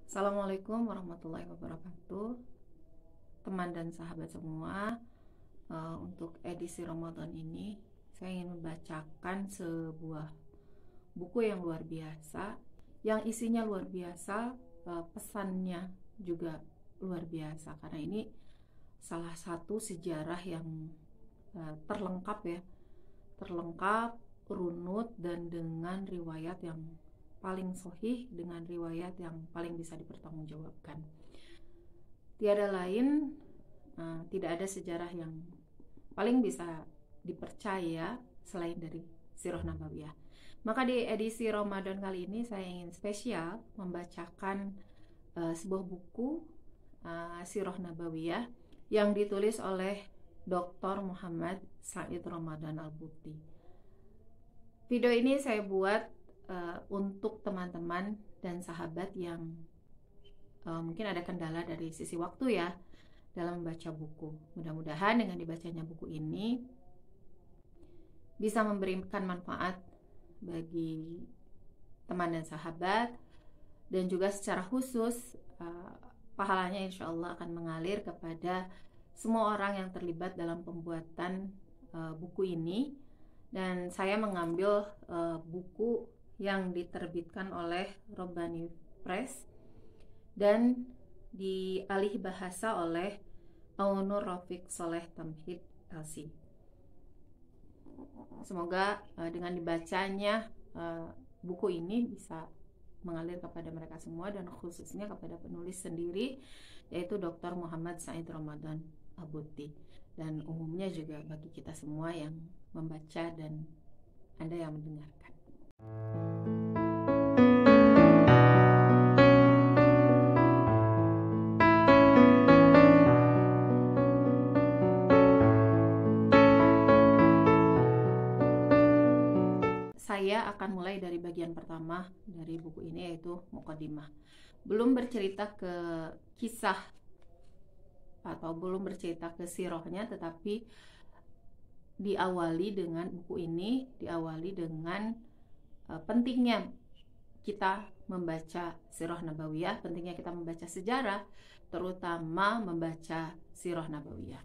Assalamualaikum warahmatullahi wabarakatuh, teman dan sahabat semua. Untuk edisi Ramadan ini, saya ingin membacakan sebuah buku yang luar biasa, yang isinya luar biasa, pesannya juga luar biasa. Karena ini salah satu sejarah yang terlengkap, runut, dan dengan riwayat yang paling sahih, dengan riwayat yang paling bisa dipertanggungjawabkan. Tiada lain, tidak ada sejarah yang paling bisa dipercaya selain dari Sirah Nabawiyah. Maka di edisi Ramadan kali ini saya ingin spesial membacakan sebuah buku Sirah Nabawiyah yang ditulis oleh Dr. Muhammad Said Ramadan Al-Buti. Video ini saya buat untuk teman-teman dan sahabat yang mungkin ada kendala dari sisi waktu ya dalam membaca buku. Mudah-mudahan dengan dibacanya buku ini bisa memberikan manfaat bagi teman dan sahabat, dan juga secara khusus pahalanya insya Allah akan mengalir kepada semua orang yang terlibat dalam pembuatan buku ini. Dan saya mengambil buku yang diterbitkan oleh Robbani Press dan dialih bahasa oleh Aunur Rafiq Soleh Tamhid LC. Semoga dengan dibacanya buku ini bisa mengalir kepada mereka semua, dan khususnya kepada penulis sendiri, yaitu Dr. Muhammad Said Ramadan Al-Buti, dan umumnya juga bagi kita semua yang membaca dan Anda yang mendengarkan. Saya akan mulai dari bagian pertama dari buku ini, yaitu Muqaddimah. Belum bercerita ke kisah atau belum bercerita ke sirahnya, tetapi diawali dengan buku ini, diawali dengan pentingnya kita membaca Sirah Nabawiyah, pentingnya kita membaca sejarah, terutama membaca Sirah Nabawiyah.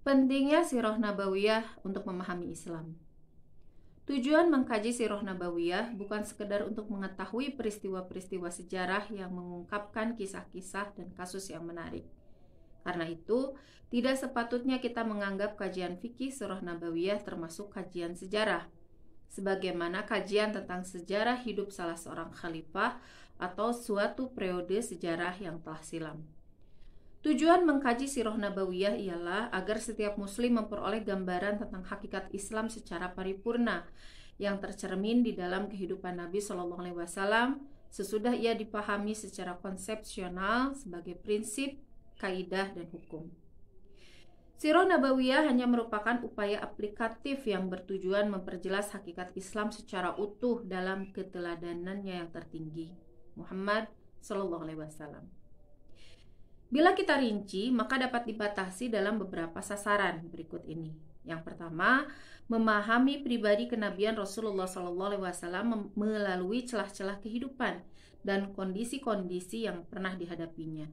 Pentingnya Sirah Nabawiyah untuk memahami Islam. Tujuan mengkaji Sirah Nabawiyah bukan sekedar untuk mengetahui peristiwa-peristiwa sejarah yang mengungkapkan kisah-kisah dan kasus yang menarik. Karena itu, tidak sepatutnya kita menganggap kajian fikih Sirah Nabawiyah termasuk kajian sejarah, sebagaimana kajian tentang sejarah hidup salah seorang khalifah atau suatu periode sejarah yang telah silam. Tujuan mengkaji Sirah Nabawiyah ialah agar setiap muslim memperoleh gambaran tentang hakikat Islam secara paripurna yang tercermin di dalam kehidupan Nabi Shallallahu Alaihi Wasallam sesudah ia dipahami secara konsepsional sebagai prinsip, kaidah, dan hukum. Sirah Nabawiyah hanya merupakan upaya aplikatif yang bertujuan memperjelas hakikat Islam secara utuh dalam keteladanannya yang tertinggi, Muhammad Shallallahu Alaihi Wasallam. Bila kita rinci, maka dapat dibatasi dalam beberapa sasaran berikut ini. Yang pertama, memahami pribadi kenabian Rasulullah SAW melalui celah-celah kehidupan dan kondisi-kondisi yang pernah dihadapinya.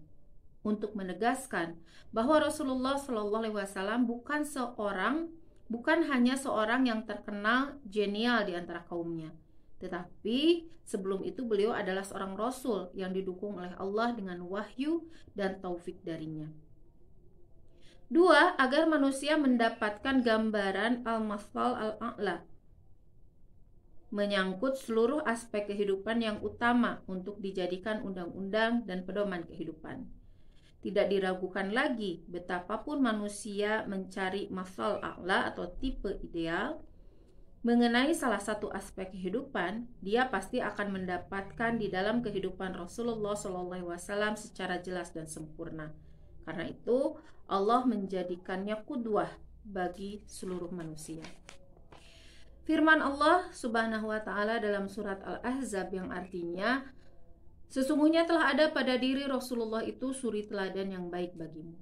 Untuk menegaskan bahwa Rasulullah SAW bukan hanya seorang yang terkenal genial di antara kaumnya, tetapi sebelum itu beliau adalah seorang Rasul yang didukung oleh Allah dengan wahyu dan taufik darinya. 2. Agar manusia mendapatkan gambaran al-masal al-a'la, menyangkut seluruh aspek kehidupan yang utama untuk dijadikan undang-undang dan pedoman kehidupan. Tidak diragukan lagi betapapun manusia mencari masal a'la atau tipe ideal mengenai salah satu aspek kehidupan, dia pasti akan mendapatkan di dalam kehidupan Rasulullah SAW secara jelas dan sempurna. Karena itu, Allah menjadikannya qudwah bagi seluruh manusia. Firman Allah Subhanahu wa Ta'ala dalam surat Al-Ahzab yang artinya, sesungguhnya telah ada pada diri Rasulullah itu suri teladan yang baik bagimu.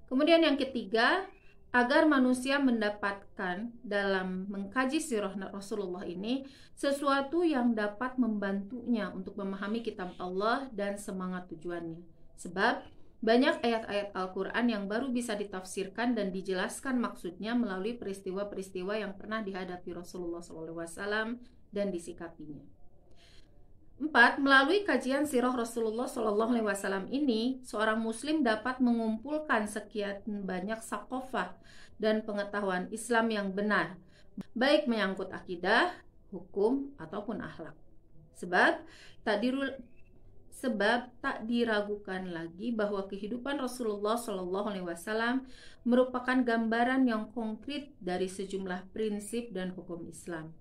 Kemudian yang ketiga, agar manusia mendapatkan dalam mengkaji sirah Rasulullah ini sesuatu yang dapat membantunya untuk memahami kitab Allah dan semangat tujuannya. Sebab banyak ayat-ayat Al-Quran yang baru bisa ditafsirkan dan dijelaskan maksudnya melalui peristiwa-peristiwa yang pernah dihadapi Rasulullah SAW dan disikapinya. 4. Melalui kajian sirah Rasulullah SAW ini, seorang muslim dapat mengumpulkan sekian banyak sakofah dan pengetahuan Islam yang benar, baik menyangkut akidah, hukum, ataupun akhlak. Sebab tak diragukan lagi bahwa kehidupan Rasulullah SAW merupakan gambaran yang konkret dari sejumlah prinsip dan hukum Islam.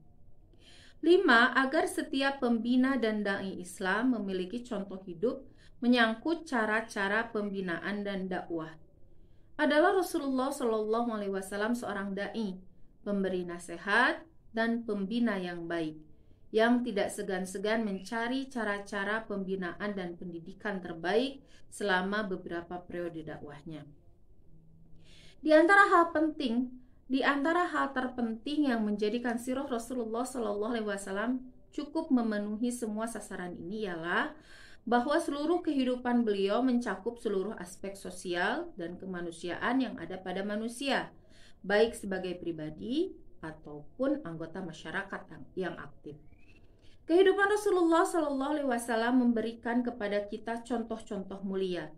5. Agar setiap pembina dan dai Islam memiliki contoh hidup menyangkut cara-cara pembinaan dan dakwah. Adalah Rasulullah SAW seorang dai, pemberi nasihat dan pembina yang baik, yang tidak segan-segan mencari cara-cara pembinaan dan pendidikan terbaik selama beberapa periode dakwahnya. Di antara hal terpenting yang menjadikan sirah Rasulullah SAW cukup memenuhi semua sasaran ini ialah bahwa seluruh kehidupan beliau mencakup seluruh aspek sosial dan kemanusiaan yang ada pada manusia, baik sebagai pribadi ataupun anggota masyarakat yang aktif. Kehidupan Rasulullah SAW memberikan kepada kita contoh-contoh mulia,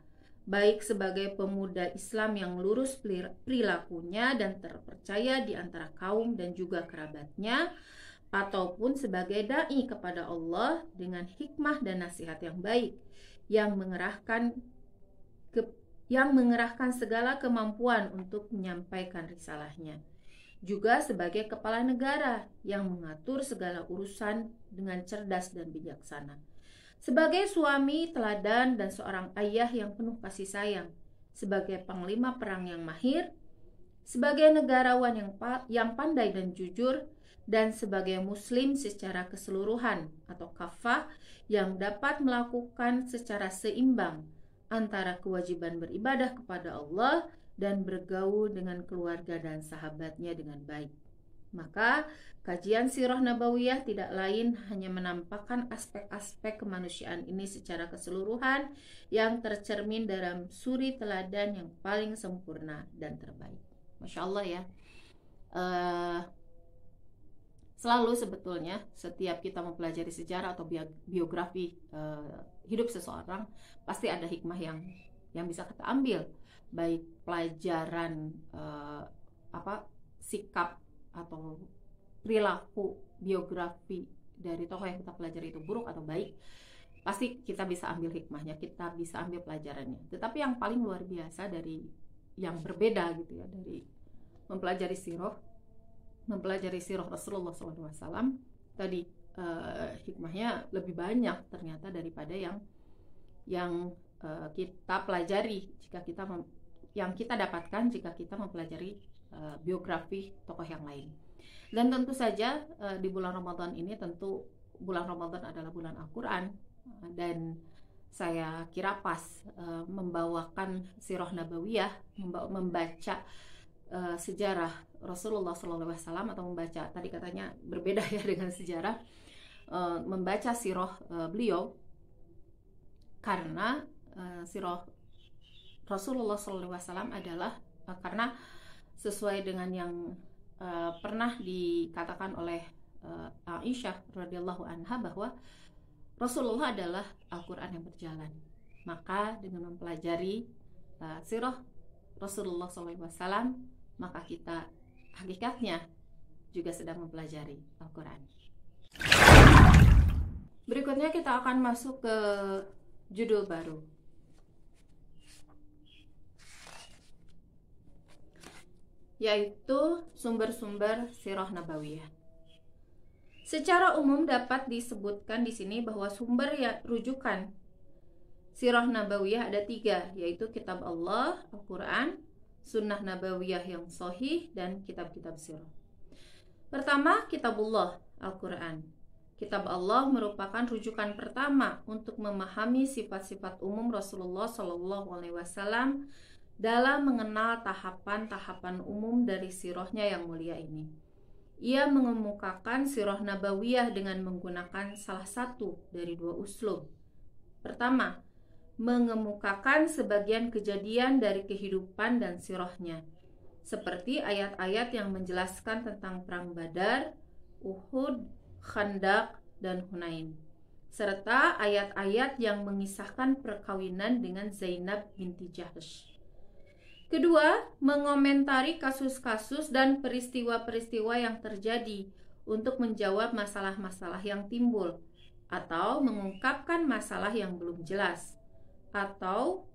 baik sebagai pemuda Islam yang lurus perilakunya dan terpercaya di antara kaum dan juga kerabatnya, ataupun sebagai dai kepada Allah dengan hikmah dan nasihat yang baik, yang mengerahkan segala kemampuan untuk menyampaikan risalahnya. Juga sebagai kepala negara yang mengatur segala urusan dengan cerdas dan bijaksana. Sebagai suami teladan dan seorang ayah yang penuh kasih sayang, sebagai panglima perang yang mahir, sebagai negarawan yang pandai dan jujur, dan sebagai muslim secara keseluruhan atau kafah yang dapat melakukan secara seimbang antara kewajiban beribadah kepada Allah dan bergaul dengan keluarga dan sahabatnya dengan baik. Maka kajian sirah nabawiyah tidak lain hanya menampakkan aspek-aspek kemanusiaan ini secara keseluruhan yang tercermin dalam suri teladan yang paling sempurna dan terbaik. Masya Allah ya. Selalu sebetulnya setiap kita mempelajari sejarah atau biografi hidup seseorang, pasti ada hikmah yang bisa kita ambil, baik pelajaran sikap atau perilaku biografi dari tokoh yang kita pelajari itu buruk atau baik, pasti kita bisa ambil hikmahnya, kita bisa ambil pelajarannya. Tetapi yang paling luar biasa dari yang berbeda gitu ya, dari mempelajari sirah Rasulullah SAW tadi, hikmahnya lebih banyak ternyata daripada yang kita pelajari yang kita dapatkan jika kita mempelajari biografi tokoh yang lain. Dan tentu saja di bulan Ramadan ini, tentu bulan Ramadan adalah bulan Al-Quran, dan saya kira pas membawakan sirah nabawiyah, membaca sejarah Rasulullah SAW atau membaca, tadi katanya berbeda ya dengan sejarah, membaca sirah beliau, karena sirah Rasulullah SAW adalah karena sesuai dengan yang pernah dikatakan oleh Aisyah radhiyallahu anha bahwa Rasulullah adalah Al-Quran yang berjalan. Maka dengan mempelajari sirah Rasulullah SAW, maka kita hakikatnya juga sedang mempelajari Al-Quran. Berikutnya kita akan masuk ke judul baru, yaitu sumber-sumber sirah nabawiyah. Secara umum dapat disebutkan di sini bahwa sumber rujukan sirah nabawiyah ada 3, yaitu kitab Allah, Al-Quran, sunnah nabawiyah yang sahih, dan kitab-kitab sirah. Pertama, kitabullah, Al-Quran. Kitab Allah merupakan rujukan pertama untuk memahami sifat-sifat umum Rasulullah SAW dalam mengenal tahapan-tahapan umum dari sirahnya yang mulia ini. Ia mengemukakan sirah nabawiyah dengan menggunakan salah satu dari dua uslub. Pertama, mengemukakan sebagian kejadian dari kehidupan dan sirahnya, seperti ayat-ayat yang menjelaskan tentang perang Badar, Uhud, Khandaq, dan Hunain, serta ayat-ayat yang mengisahkan perkawinan dengan Zainab binti Jahsh. Kedua, mengomentari kasus-kasus dan peristiwa-peristiwa yang terjadi untuk menjawab masalah-masalah yang timbul, atau mengungkapkan masalah yang belum jelas, atau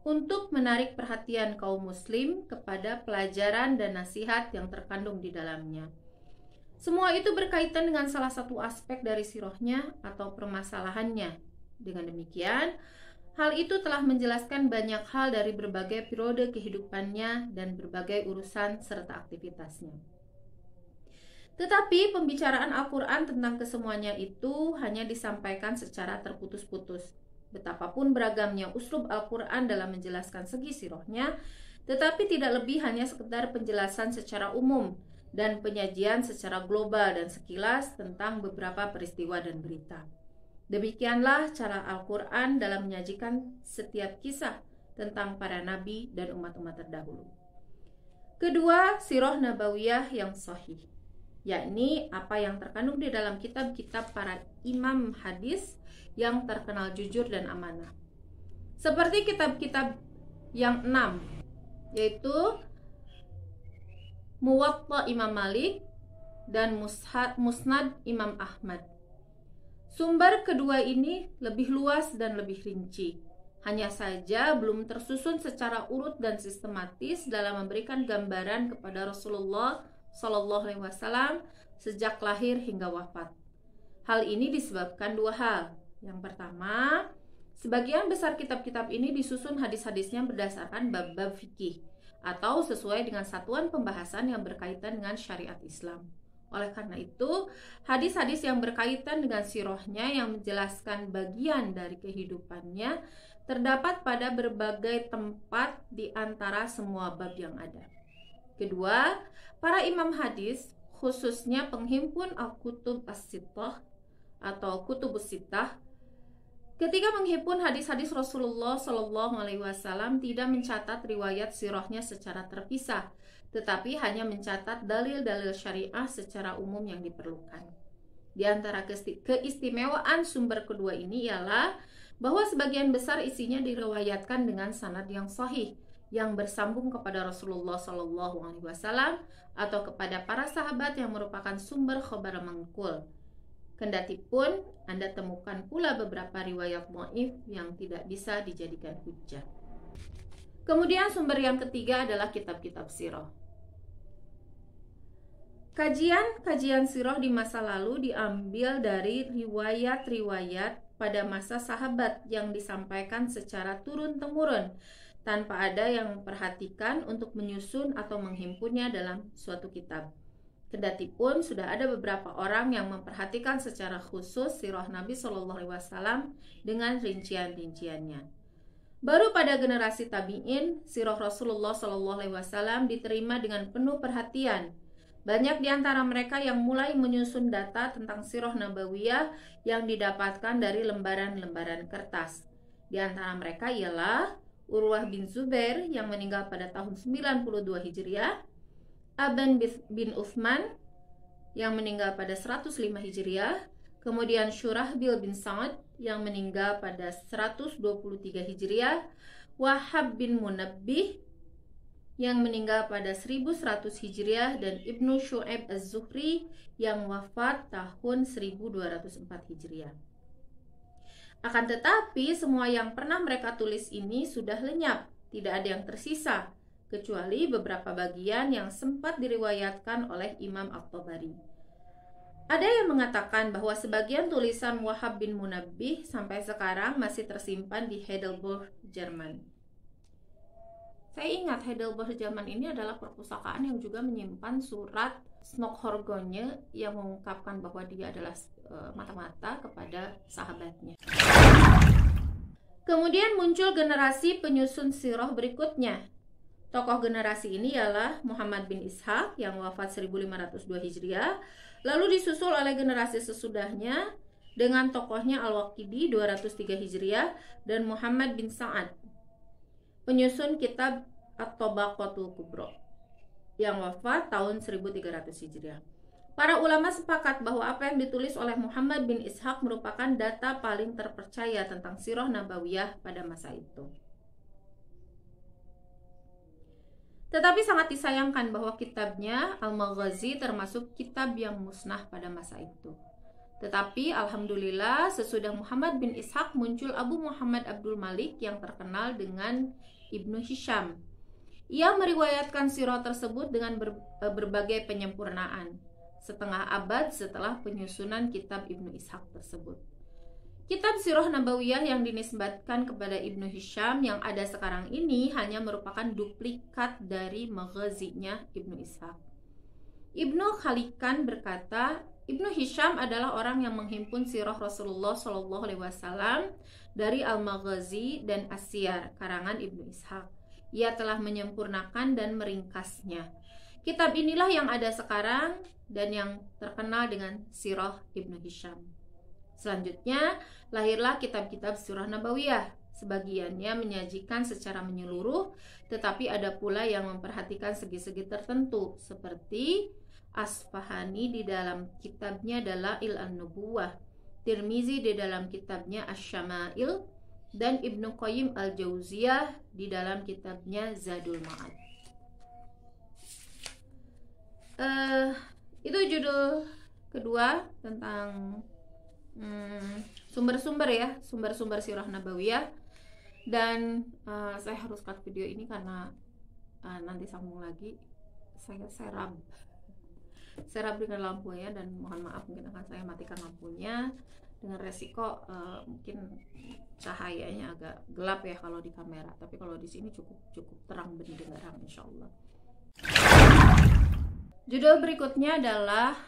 untuk menarik perhatian kaum muslim kepada pelajaran dan nasihat yang terkandung di dalamnya. Semua itu berkaitan dengan salah satu aspek dari sirahnya atau permasalahannya. Dengan demikian, hal itu telah menjelaskan banyak hal dari berbagai periode kehidupannya dan berbagai urusan serta aktivitasnya. Tetapi pembicaraan Al-Quran tentang kesemuanya itu hanya disampaikan secara terputus-putus. Betapapun beragamnya uslub Al-Quran dalam menjelaskan segi sirahnya, tetapi tidak lebih hanya sekedar penjelasan secara umum dan penyajian secara global dan sekilas tentang beberapa peristiwa dan berita. Demikianlah cara Al-Quran dalam menyajikan setiap kisah tentang para nabi dan umat-umat terdahulu. Kedua, sirah nabawiyah yang sahih, yakni apa yang terkandung di dalam kitab-kitab para imam hadis yang terkenal jujur dan amanah. Seperti kitab-kitab yang 6, yaitu Muwatta Imam Malik dan Musnad Imam Ahmad. Sumber kedua ini lebih luas dan lebih rinci. Hanya saja belum tersusun secara urut dan sistematis dalam memberikan gambaran kepada Rasulullah Shallallahu Alaihi Wasallam sejak lahir hingga wafat. Hal ini disebabkan dua hal. Yang pertama, sebagian besar kitab-kitab ini disusun hadis-hadisnya berdasarkan bab-bab fikih atau sesuai dengan satuan pembahasan yang berkaitan dengan syariat Islam. Oleh karena itu, hadis-hadis yang berkaitan dengan sirahnya yang menjelaskan bagian dari kehidupannya terdapat pada berbagai tempat di antara semua bab yang ada. Kedua, para imam hadis, khususnya penghimpun Al-Kutub As-Sittah atau Kutubus Sittah, ketika menghimpun hadis-hadis Rasulullah Shallallahu Alaihi Wasallam tidak mencatat riwayat sirahnya secara terpisah, tetapi hanya mencatat dalil-dalil syariah secara umum yang diperlukan. Di antara keistimewaan sumber kedua ini ialah bahwa sebagian besar isinya diriwayatkan dengan sanad yang sahih, yang bersambung kepada Rasulullah Shallallahu Alaihi Wasallam atau kepada para sahabat yang merupakan sumber khabar mangkul. Kendatipun Anda temukan pula beberapa riwayat dhaif yang tidak bisa dijadikan hujjah. Kemudian sumber yang ketiga adalah kitab-kitab sirah. Kajian sirah di masa lalu diambil dari riwayat-riwayat pada masa sahabat yang disampaikan secara turun-temurun tanpa ada yang memperhatikan untuk menyusun atau menghimpunnya dalam suatu kitab. Kendatipun sudah ada beberapa orang yang memperhatikan secara khusus sirah Nabi Shallallahu Alaihi Wasallam dengan rincian-rinciannya. Baru pada generasi tabi'in, sirah Rasulullah Shallallahu Alaihi Wasallam diterima dengan penuh perhatian. Banyak di antara mereka yang mulai menyusun data tentang sirah nabawiyah yang didapatkan dari lembaran-lembaran kertas. Di antara mereka ialah Urwah bin Zubair yang meninggal pada tahun 92 Hijriah, Aban bin Uthman yang meninggal pada 105 Hijriah, kemudian Syurahbil bin Sa'ad yang meninggal pada 123 Hijriah, Wahab bin Munabbih yang meninggal pada 1100 Hijriah, dan Ibnu Syu'aib Az-Zuhri yang wafat tahun 1204 Hijriah. Akan tetapi semua yang pernah mereka tulis ini sudah lenyap, tidak ada yang tersisa, kecuali beberapa bagian yang sempat diriwayatkan oleh Imam At-Tabari. Ada yang mengatakan bahwa sebagian tulisan Wahab bin Munabbih sampai sekarang masih tersimpan di Heidelberg, Jerman. Saya ingat Heidelberg, Jerman ini adalah perpustakaan yang juga menyimpan surat Snokkhorgonje yang mengungkapkan bahwa dia adalah mata-mata kepada sahabatnya. Kemudian muncul generasi penyusun sirah berikutnya. Tokoh generasi ini ialah Muhammad bin Ishaq yang wafat 1502 Hijriah, lalu disusul oleh generasi sesudahnya dengan tokohnya Al-Waqidi 203 Hijriah dan Muhammad bin Sa'ad, penyusun kitab At-Tabaqatul Kubra yang wafat tahun 1300 Hijriah. Para ulama sepakat bahwa apa yang ditulis oleh Muhammad bin Ishaq merupakan data paling terpercaya tentang sirah nabawiyah pada masa itu. Tetapi sangat disayangkan bahwa kitabnya Al-Maghazi termasuk kitab yang musnah pada masa itu. Tetapi alhamdulillah sesudah Muhammad bin Ishaq muncul Abu Muhammad Abdul Malik yang terkenal dengan Ibnu Hisham. Ia meriwayatkan sirah tersebut dengan berbagai penyempurnaan setengah abad setelah penyusunan kitab Ibnu Ishaq tersebut. Kitab Sirah Nabawiyah yang dinisbatkan kepada Ibnu Hisham yang ada sekarang ini hanya merupakan duplikat dari Maghazinya Ibnu Ishaq. Ibnu Khalikan berkata, Ibnu Hisham adalah orang yang menghimpun sirah Rasulullah SAW dari Al-Maghazi dan As-Siyar karangan Ibnu Ishaq. Ia telah menyempurnakan dan meringkasnya. Kitab inilah yang ada sekarang dan yang terkenal dengan Sirah Ibnu Hisham. Selanjutnya, lahirlah kitab-kitab Sirah Nabawiyah. Sebagiannya menyajikan secara menyeluruh, tetapi ada pula yang memperhatikan segi-segi tertentu, seperti Asfahani di dalam kitabnya Dalail An-Nubuwah, Tirmizi di dalam kitabnya Asy-Syama'il, dan Ibnu Qayyim Al-Jauziyah di dalam kitabnya Zadul Ma'ad. Itu judul kedua tentang sumber-sumber sirah nabawiyah. Dan saya harus cut video ini karena nanti sambung lagi. Saya serap dengan lampunya, dan mohon maaf mungkin akan saya matikan lampunya dengan resiko mungkin cahayanya agak gelap ya kalau di kamera, tapi kalau di sini cukup terang benderang insyaallah. Judul berikutnya adalah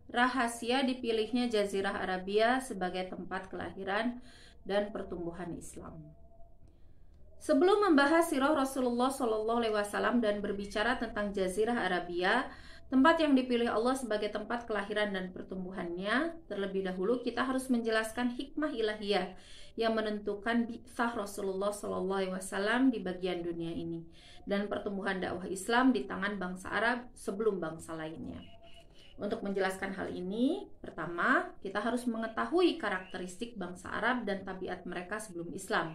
Rahasia dipilihnya Jazirah Arabia sebagai tempat kelahiran dan pertumbuhan Islam. Sebelum membahas sirah Rasulullah SAW dan berbicara tentang Jazirah Arabia, tempat yang dipilih Allah sebagai tempat kelahiran dan pertumbuhannya, terlebih dahulu kita harus menjelaskan hikmah ilahiyah yang menentukan bi'tsah Rasulullah SAW di bagian dunia ini dan pertumbuhan dakwah Islam di tangan bangsa Arab sebelum bangsa lainnya. Untuk menjelaskan hal ini, pertama, kita harus mengetahui karakteristik bangsa Arab dan tabiat mereka sebelum Islam.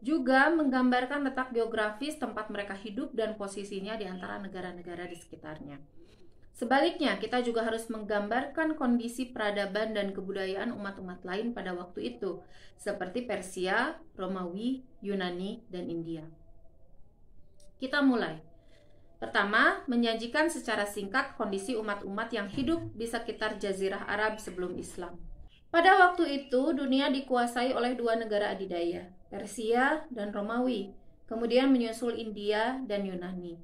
Juga menggambarkan letak geografis tempat mereka hidup dan posisinya di antara negara-negara di sekitarnya. Sebaliknya, kita juga harus menggambarkan kondisi peradaban dan kebudayaan umat-umat lain pada waktu itu, seperti Persia, Romawi, Yunani, dan India. Kita mulai. Pertama, menyajikan secara singkat kondisi umat-umat yang hidup di sekitar Jazirah Arab sebelum Islam. Pada waktu itu, dunia dikuasai oleh dua negara adidaya, Persia dan Romawi, kemudian menyusul India dan Yunani.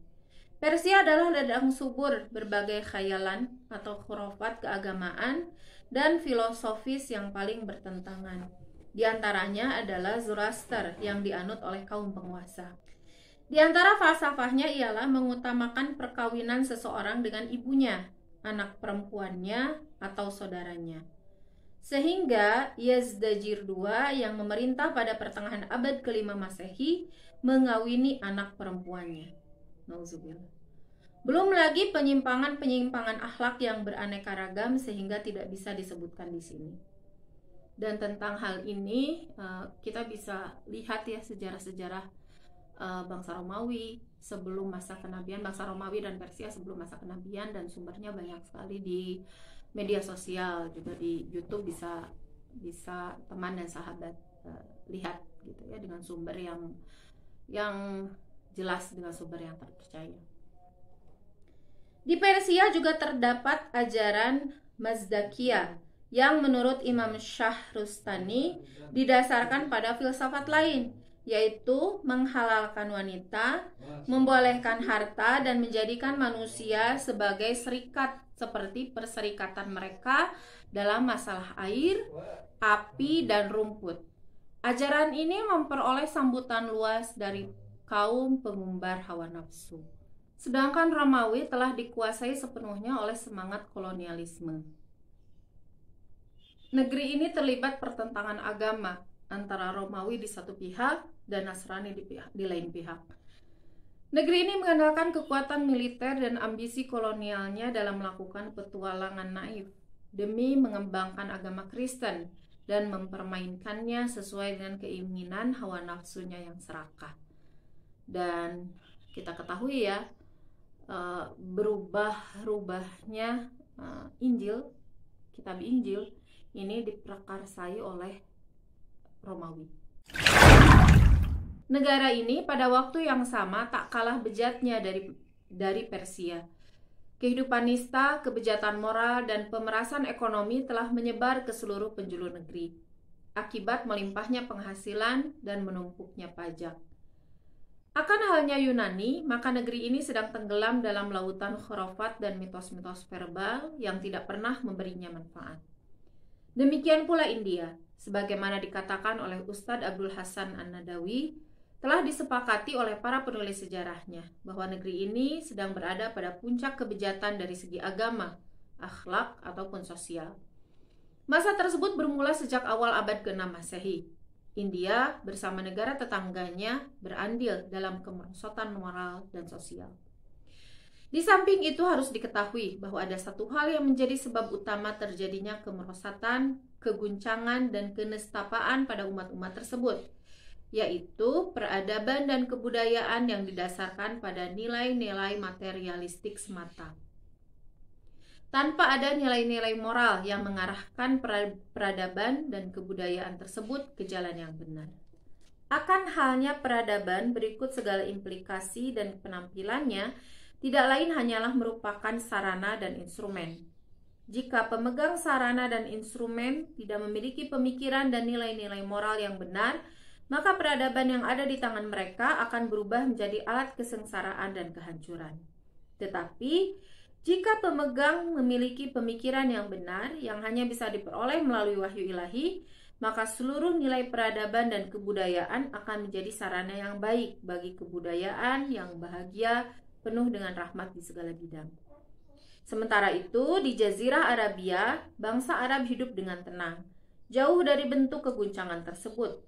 Persia adalah ladang subur berbagai khayalan atau khurafat keagamaan dan filosofis yang paling bertentangan. Di antaranya adalah Zoroaster yang dianut oleh kaum penguasa. Di antara falsafahnya ialah mengutamakan perkawinan seseorang dengan ibunya, anak perempuannya, atau saudaranya. Sehingga Yazdajir II yang memerintah pada pertengahan abad ke-5 Masehi mengawini anak perempuannya. Nauzubillah. Belum lagi penyimpangan-penyimpangan akhlak yang beraneka ragam sehingga tidak bisa disebutkan di sini. Dan tentang hal ini kita bisa lihat ya sejarah-sejarah bangsa Romawi sebelum masa kenabian, bangsa Romawi dan Persia sebelum masa kenabian, dan sumbernya banyak sekali di media sosial, juga di YouTube bisa teman dan sahabat lihat gitu ya, dengan sumber yang jelas, dengan sumber yang terpercaya. Di Persia juga terdapat ajaran Mazdakiyah yang menurut Imam Syahrustani didasarkan pada filsafat lain, yaitu menghalalkan wanita, membolehkan harta, dan menjadikan manusia sebagai serikat seperti perserikatan mereka dalam masalah air, api, dan rumput. Ajaran ini memperoleh sambutan luas dari kaum pengumbar hawa nafsu. Sedangkan Romawi telah dikuasai sepenuhnya oleh semangat kolonialisme. Negeri ini terlibat pertentangan agama antara Romawi di satu pihak dan Nasrani di lain pihak. Negeri ini mengandalkan kekuatan militer dan ambisi kolonialnya dalam melakukan petualangan naif demi mengembangkan agama Kristen dan mempermainkannya sesuai dengan keinginan hawa nafsunya yang serakah. Dan kita ketahui ya, berubah-rubahnya Injil, kitab Injil ini diprakarsai oleh Romawi. Negara ini pada waktu yang sama tak kalah bejatnya dari Persia. Kehidupan nista, kebejatan moral, dan pemerasan ekonomi telah menyebar ke seluruh penjuru negeri akibat melimpahnya penghasilan dan menumpuknya pajak. Akan halnya Yunani, maka negeri ini sedang tenggelam dalam lautan khurafat dan mitos-mitos verbal yang tidak pernah memberinya manfaat. Demikian pula India, sebagaimana dikatakan oleh Ustadz Abdul Hasan An-Nadawi, telah disepakati oleh para penulis sejarahnya bahwa negeri ini sedang berada pada puncak kebejatan dari segi agama, akhlak, ataupun sosial. Masa tersebut bermula sejak awal abad ke-6 Masehi. India bersama negara tetangganya berandil dalam kemerosotan moral dan sosial. Di samping itu harus diketahui bahwa ada satu hal yang menjadi sebab utama terjadinya kemerosotan, keguncangan, dan kenistapaan pada umat-umat tersebut, yaitu peradaban dan kebudayaan yang didasarkan pada nilai-nilai materialistik semata. Tanpa ada nilai-nilai moral yang mengarahkan peradaban dan kebudayaan tersebut ke jalan yang benar. Akan halnya peradaban berikut segala implikasi dan penampilannya tidak lain hanyalah merupakan sarana dan instrumen. Jika pemegang sarana dan instrumen tidak memiliki pemikiran dan nilai-nilai moral yang benar, maka peradaban yang ada di tangan mereka akan berubah menjadi alat kesengsaraan dan kehancuran. Tetapi jika pemegang memiliki pemikiran yang benar yang hanya bisa diperoleh melalui wahyu ilahi, maka seluruh nilai peradaban dan kebudayaan akan menjadi sarana yang baik bagi kebudayaan yang bahagia, penuh dengan rahmat di segala bidang. Sementara itu, di Jazirah Arabia, bangsa Arab hidup dengan tenang, jauh dari bentuk keguncangan tersebut.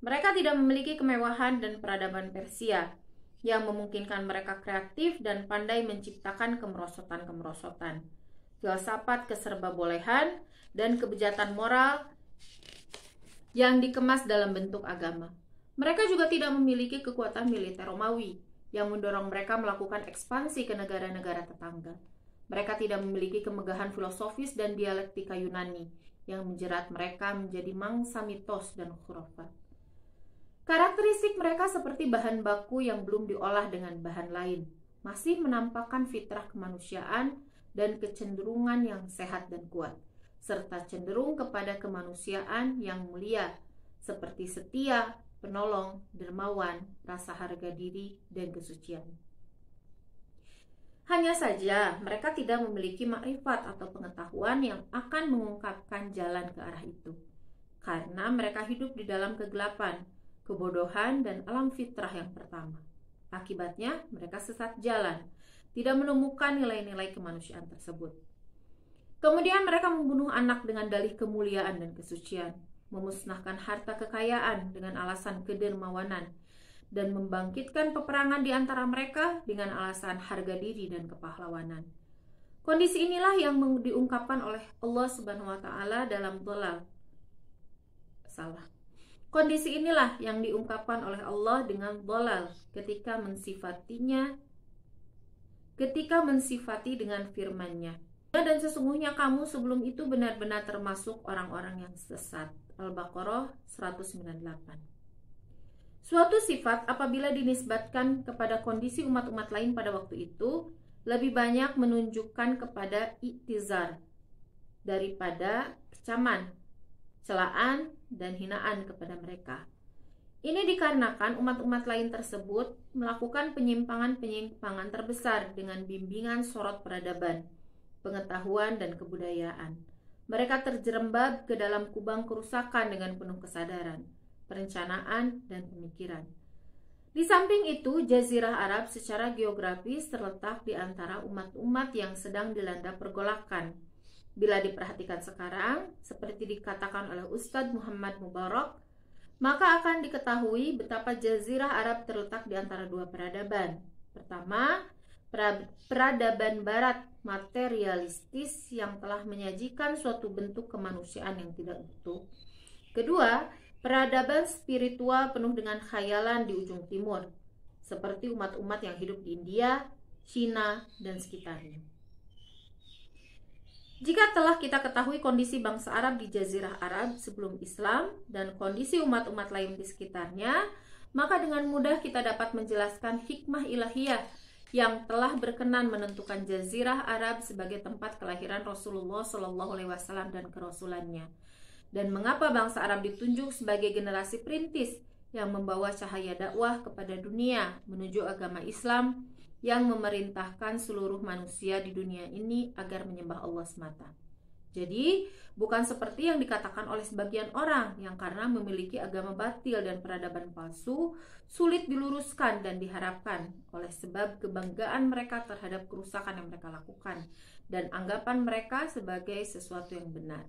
Mereka tidak memiliki kemewahan dan peradaban Persia yang memungkinkan mereka kreatif dan pandai menciptakan kemerosotan-kemerosotan, filsafat keserbabolehan, dan kebejatan moral yang dikemas dalam bentuk agama. Mereka juga tidak memiliki kekuatan militer Romawi yang mendorong mereka melakukan ekspansi ke negara-negara tetangga. Mereka tidak memiliki kemegahan filosofis dan dialektika Yunani yang menjerat mereka menjadi mangsa mitos dan khurafat. Karakteristik mereka seperti bahan baku yang belum diolah dengan bahan lain, masih menampakkan fitrah kemanusiaan dan kecenderungan yang sehat dan kuat, serta cenderung kepada kemanusiaan yang mulia, seperti setia, penolong, dermawan, rasa harga diri, dan kesucian. Hanya saja mereka tidak memiliki makrifat atau pengetahuan yang akan mengungkapkan jalan ke arah itu, karena mereka hidup di dalam kegelapan, kebodohan, dan alam fitrah yang pertama. Akibatnya, mereka sesat jalan, tidak menemukan nilai-nilai kemanusiaan tersebut. Kemudian mereka membunuh anak dengan dalih kemuliaan dan kesucian, memusnahkan harta kekayaan dengan alasan kedermawanan, dan membangkitkan peperangan di antara mereka dengan alasan harga diri dan kepahlawanan. Kondisi inilah yang diungkapkan oleh Allah Subhanahu wa Ta'ala dalam Kondisi inilah yang diungkapkan oleh Allah dengan dhalal ketika mensifati dengan firman-Nya. Dan sesungguhnya kamu sebelum itu benar-benar termasuk orang-orang yang sesat. Al-Baqarah 198. Suatu sifat apabila dinisbatkan kepada kondisi umat-umat lain pada waktu itu lebih banyak menunjukkan kepada i'tizar daripada kecaman, celaan, dan hinaan kepada mereka. Ini dikarenakan umat-umat lain tersebut melakukan penyimpangan-penyimpangan terbesar dengan bimbingan sorot peradaban, pengetahuan, dan kebudayaan. Mereka terjerembab ke dalam kubang kerusakan dengan penuh kesadaran, perencanaan, dan pemikiran. Di samping itu, Jazirah Arab secara geografis terletak di antara umat-umat yang sedang dilanda pergolakan. Bila diperhatikan sekarang, seperti dikatakan oleh Ustadz Muhammad Mubarak, maka akan diketahui betapa Jazirah Arab terletak di antara dua peradaban. Pertama, peradaban barat materialistis yang telah menyajikan suatu bentuk kemanusiaan yang tidak utuh. Kedua, peradaban spiritual penuh dengan khayalan di ujung timur, seperti umat-umat yang hidup di India, Cina, dan sekitarnya. Jika telah kita ketahui kondisi bangsa Arab di Jazirah Arab sebelum Islam dan kondisi umat-umat lain di sekitarnya, maka dengan mudah kita dapat menjelaskan hikmah ilahiyah yang telah berkenan menentukan Jazirah Arab sebagai tempat kelahiran Rasulullah SAW dan kerasulannya. Dan mengapa bangsa Arab ditunjuk sebagai generasi perintis yang membawa cahaya dakwah kepada dunia menuju agama Islam yang memerintahkan seluruh manusia di dunia ini agar menyembah Allah semata. Jadi, bukan seperti yang dikatakan oleh sebagian orang yang karena memiliki agama batil dan peradaban palsu, sulit diluruskan dan diharapkan oleh sebab kebanggaan mereka terhadap kerusakan yang mereka lakukan dan anggapan mereka sebagai sesuatu yang benar.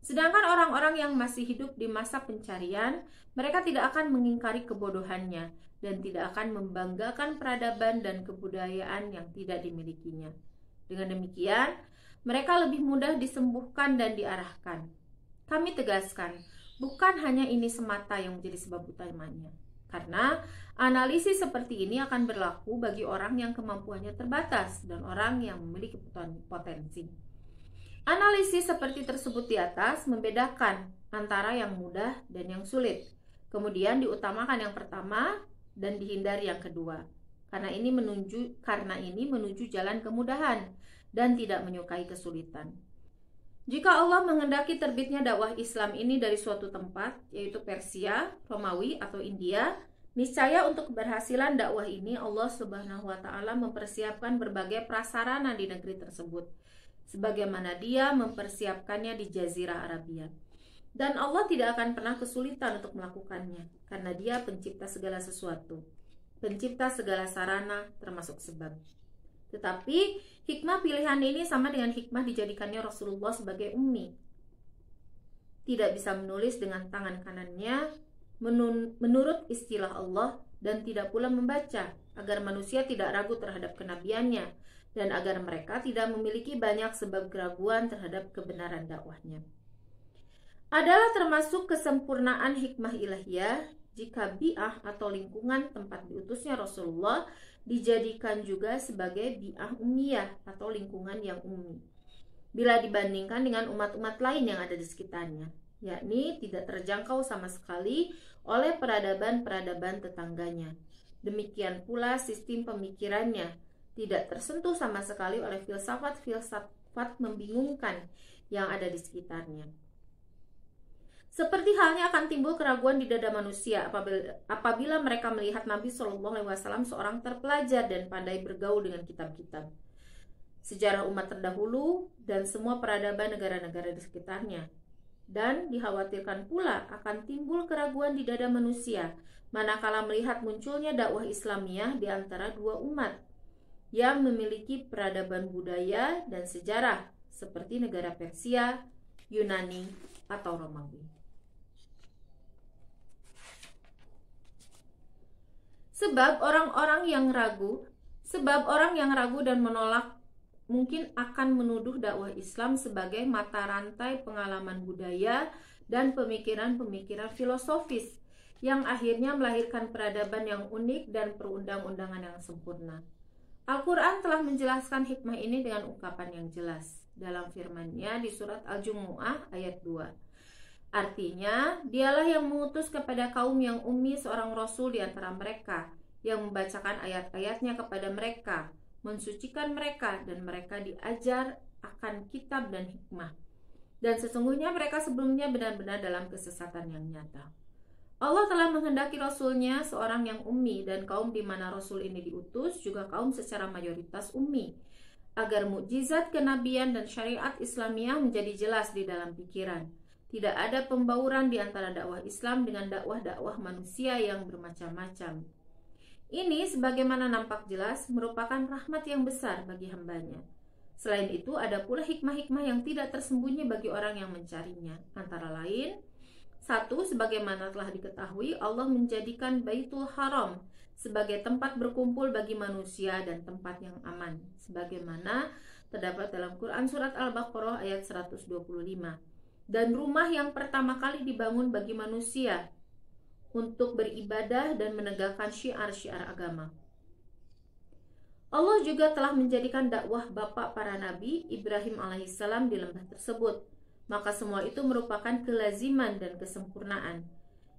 Sedangkan orang-orang yang masih hidup di masa pencarian, mereka tidak akan mengingkari kebodohannya dan tidak akan membanggakan peradaban dan kebudayaan yang tidak dimilikinya. Dengan demikian, mereka lebih mudah disembuhkan dan diarahkan. Kami tegaskan, bukan hanya ini semata yang menjadi sebab utamanya. Karena analisis seperti ini akan berlaku bagi orang yang kemampuannya terbatas dan orang yang memiliki potensi. Analisis seperti tersebut di atas membedakan antara yang mudah dan yang sulit. Kemudian diutamakan yang pertama dan dihindari yang kedua. Karena ini menuju jalan kemudahan dan tidak menyukai kesulitan. Jika Allah menghendaki terbitnya dakwah Islam ini dari suatu tempat, yaitu Persia, Romawi, atau India, niscaya untuk keberhasilan dakwah ini Allah Subhanahu wa Ta'ala mempersiapkan berbagai prasarana di negeri tersebut, sebagaimana Dia mempersiapkannya di Jazirah Arabia. Dan Allah tidak akan pernah kesulitan untuk melakukannya, karena Dia pencipta segala sesuatu, pencipta segala sarana termasuk sebab. Tetapi hikmah pilihan ini sama dengan hikmah dijadikannya Rasulullah sebagai ummi. Tidak bisa menulis dengan tangan kanannya menurut istilah Allah dan tidak pula membaca, agar manusia tidak ragu terhadap kenabiannya dan agar mereka tidak memiliki banyak sebab keraguan terhadap kebenaran dakwahnya. Adalah termasuk kesempurnaan hikmah ilahiyah jika bi'ah atau lingkungan tempat diutusnya Rasulullah dijadikan juga sebagai bi'ah ummiyah atau lingkungan yang ummi, bila dibandingkan dengan umat-umat lain yang ada di sekitarnya, yakni tidak terjangkau sama sekali oleh peradaban-peradaban tetangganya. Demikian pula sistem pemikirannya tidak tersentuh sama sekali oleh filsafat-filsafat membingungkan yang ada di sekitarnya. Seperti halnya akan timbul keraguan di dada manusia apabila mereka melihat Nabi SAW seorang terpelajar dan pandai bergaul dengan kitab-kitab, sejarah umat terdahulu, dan semua peradaban negara-negara di sekitarnya. Dan dikhawatirkan pula akan timbul keraguan di dada manusia manakala melihat munculnya dakwah Islamiyah di antara dua umat yang memiliki peradaban budaya dan sejarah seperti negara Persia, Yunani, atau Romawi. Sebab orang yang ragu dan menolak mungkin akan menuduh dakwah Islam sebagai mata rantai pengalaman budaya dan pemikiran-pemikiran filosofis yang akhirnya melahirkan peradaban yang unik dan perundang-undangan yang sempurna. Al-Quran telah menjelaskan hikmah ini dengan ungkapan yang jelas dalam firman-Nya di surat Al-Jumu'ah ayat 2. Artinya, Dialah yang mengutus kepada kaum yang ummi seorang rasul di antara mereka, yang membacakan ayat-ayatnya kepada mereka, mensucikan mereka, dan mereka diajar akan kitab dan hikmah. Dan sesungguhnya mereka sebelumnya benar-benar dalam kesesatan yang nyata. Allah telah menghendaki Rasulnya seorang yang ummi, dan kaum di mana Rasul ini diutus juga kaum secara mayoritas ummi, agar mukjizat kenabian dan syariat Islamiyah menjadi jelas di dalam pikiran. Tidak ada pembauran di antara dakwah Islam dengan dakwah-dakwah manusia yang bermacam-macam. Ini sebagaimana nampak jelas merupakan rahmat yang besar bagi hambanya. Selain itu ada pula hikmah-hikmah yang tidak tersembunyi bagi orang yang mencarinya. Antara lain, satu, sebagaimana telah diketahui, Allah menjadikan Baitul Haram sebagai tempat berkumpul bagi manusia dan tempat yang aman, sebagaimana terdapat dalam Quran Surat Al-Baqarah ayat 125. Dan rumah yang pertama kali dibangun bagi manusia untuk beribadah dan menegakkan syiar-syiar agama. Allah juga telah menjadikan dakwah bapak para nabi, Ibrahim alaihissalam, di lembah tersebut. Maka semua itu merupakan kelaziman dan kesempurnaan.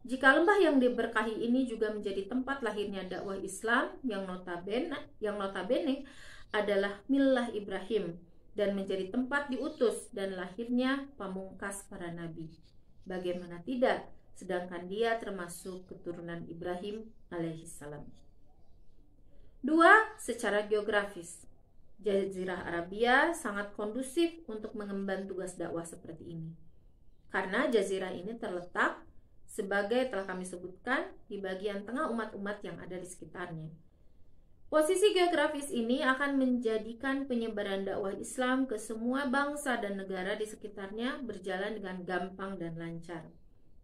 Jika lembah yang diberkahi ini juga menjadi tempat lahirnya dakwah Islam yang notabene adalah millah Ibrahim, dan menjadi tempat diutus dan lahirnya pamungkas para nabi. Bagaimana tidak, sedangkan dia termasuk keturunan Ibrahim alaihissalam. 2. Secara geografis, Jazirah Arabia sangat kondusif untuk mengemban tugas dakwah seperti ini. Karena jazirah ini terletak, sebagai telah kami sebutkan, di bagian tengah umat-umat yang ada di sekitarnya. Posisi geografis ini akan menjadikan penyebaran dakwah Islam ke semua bangsa dan negara di sekitarnya berjalan dengan gampang dan lancar.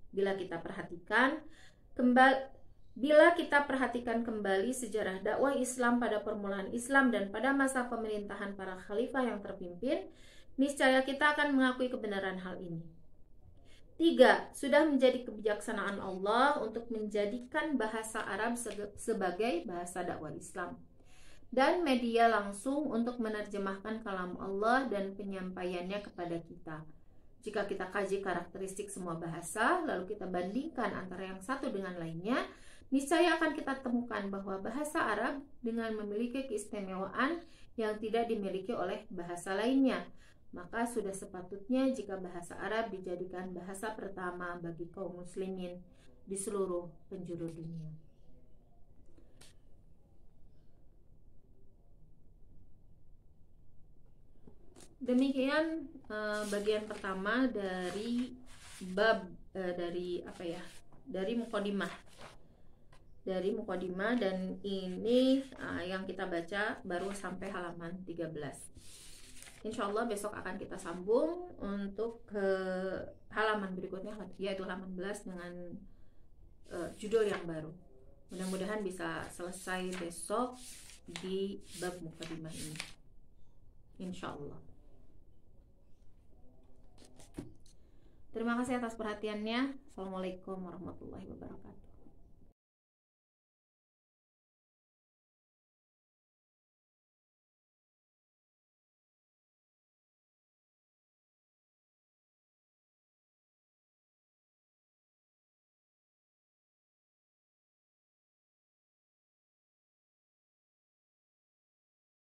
Bila kita perhatikan kembali sejarah dakwah Islam pada permulaan Islam dan pada masa pemerintahan para khalifah yang terpimpin, niscaya kita akan mengakui kebenaran hal ini. 3. Sudah menjadi kebijaksanaan Allah untuk menjadikan bahasa Arab sebagai bahasa dakwah Islam dan media langsung untuk menerjemahkan kalam Allah dan penyampaiannya kepada kita. Jika kita kaji karakteristik semua bahasa, lalu kita bandingkan antara yang satu dengan lainnya, niscaya akan kita temukan bahwa bahasa Arab dengan memiliki keistimewaan yang tidak dimiliki oleh bahasa lainnya. Maka sudah sepatutnya jika bahasa Arab dijadikan bahasa pertama bagi kaum muslimin di seluruh penjuru dunia. Demikian bagian pertama dari dari mukadimah. Dan ini yang kita baca baru sampai halaman 13. Insya Allah besok akan kita sambung untuk ke halaman berikutnya, yaitu halaman 11 dengan judul yang baru. Mudah-mudahan bisa selesai besok di bab mukadimah ini, insya Allah. Terima kasih atas perhatiannya. Assalamualaikum warahmatullahi wabarakatuh.